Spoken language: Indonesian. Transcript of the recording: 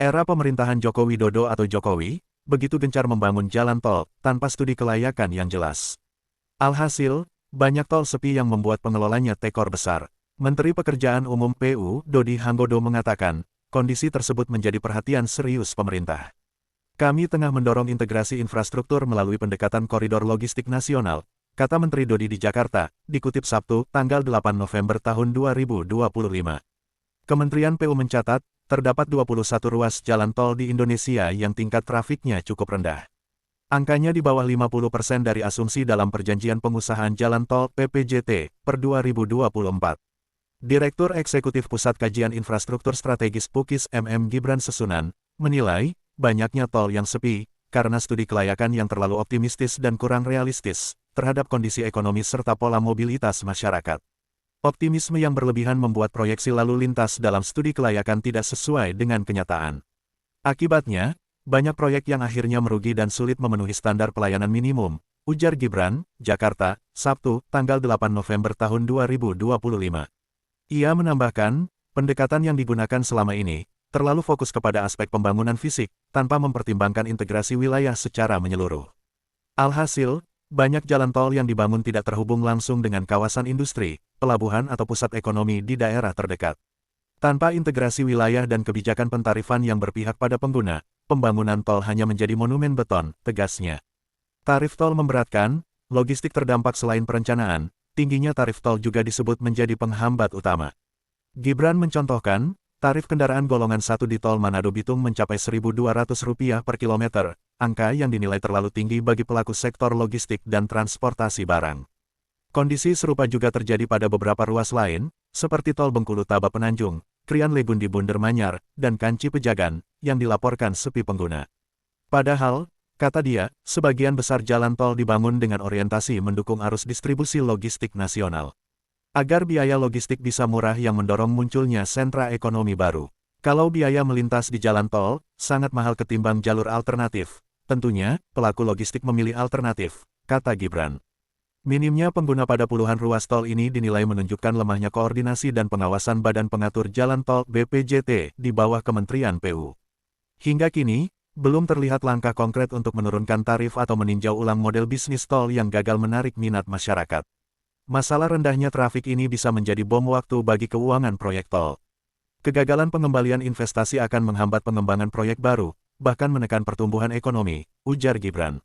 Era pemerintahan Joko Widodo atau Jokowi, begitu gencar membangun jalan tol, tanpa studi kelayakan yang jelas. Alhasil, banyak tol sepi yang membuat pengelolanya tekor besar. Menteri Pekerjaan Umum PU, Dodi Hanggodo mengatakan, kondisi tersebut menjadi perhatian serius pemerintah. Kami tengah mendorong integrasi infrastruktur melalui pendekatan koridor logistik nasional, kata Menteri Dodi di Jakarta, dikutip Sabtu, tanggal 8 November tahun 2025. Kementerian PU mencatat, terdapat 21 ruas jalan tol di Indonesia yang tingkat trafiknya cukup rendah. Angkanya di bawah 50% dari asumsi dalam Perjanjian Pengusahaan Jalan Tol (PPJT) per 2024. Direktur Eksekutif Pusat Kajian Infrastruktur Strategis PUKIS Gibran Sesunan, menilai, banyaknya tol yang sepi, karena studi kelayakan yang terlalu optimistis dan kurang realistis, terhadap kondisi ekonomi serta pola mobilitas masyarakat. Optimisme yang berlebihan membuat proyeksi lalu lintas dalam studi kelayakan tidak sesuai dengan kenyataan. Akibatnya, banyak proyek yang akhirnya merugi dan sulit memenuhi standar pelayanan minimum, ujar Gibran, Jakarta, Sabtu, tanggal 8 November tahun 2025. Ia menambahkan, pendekatan yang digunakan selama ini, terlalu fokus kepada aspek pembangunan fisik, tanpa mempertimbangkan integrasi wilayah secara menyeluruh. Alhasil, banyak jalan tol yang dibangun tidak terhubung langsung dengan kawasan industri, pelabuhan atau pusat ekonomi di daerah terdekat. Tanpa integrasi wilayah dan kebijakan pentarifan yang berpihak pada pengguna, pembangunan tol hanya menjadi monumen beton, tegasnya. Tarif tol memberatkan, logistik terdampak selain perencanaan, tingginya tarif tol juga disebut menjadi penghambat utama. Gibran mencontohkan, tarif kendaraan golongan 1 di tol Manado Bitung mencapai Rp1.200 per kilometer, angka yang dinilai terlalu tinggi bagi pelaku sektor logistik dan transportasi barang. Kondisi serupa juga terjadi pada beberapa ruas lain, seperti tol Bengkulu Taba Penanjung, Krian Legundi Bunder Manyar, dan Kanci Pejagan, yang dilaporkan sepi pengguna. Padahal, kata dia, sebagian besar jalan tol dibangun dengan orientasi mendukung arus distribusi logistik nasional. Agar biaya logistik bisa murah yang mendorong munculnya sentra ekonomi baru. Kalau biaya melintas di jalan tol, sangat mahal ketimbang jalur alternatif. Tentunya, pelaku logistik memilih alternatif, kata Gibran. Minimnya pengguna pada puluhan ruas tol ini dinilai menunjukkan lemahnya koordinasi dan pengawasan Badan Pengatur Jalan Tol (BPJT) di bawah Kementerian PU. Hingga kini, belum terlihat langkah konkret untuk menurunkan tarif atau meninjau ulang model bisnis tol yang gagal menarik minat masyarakat. Masalah rendahnya trafik ini bisa menjadi bom waktu bagi keuangan proyek tol. Kegagalan pengembalian investasi akan menghambat pengembangan proyek baru, bahkan menekan pertumbuhan ekonomi, ujar Gibran.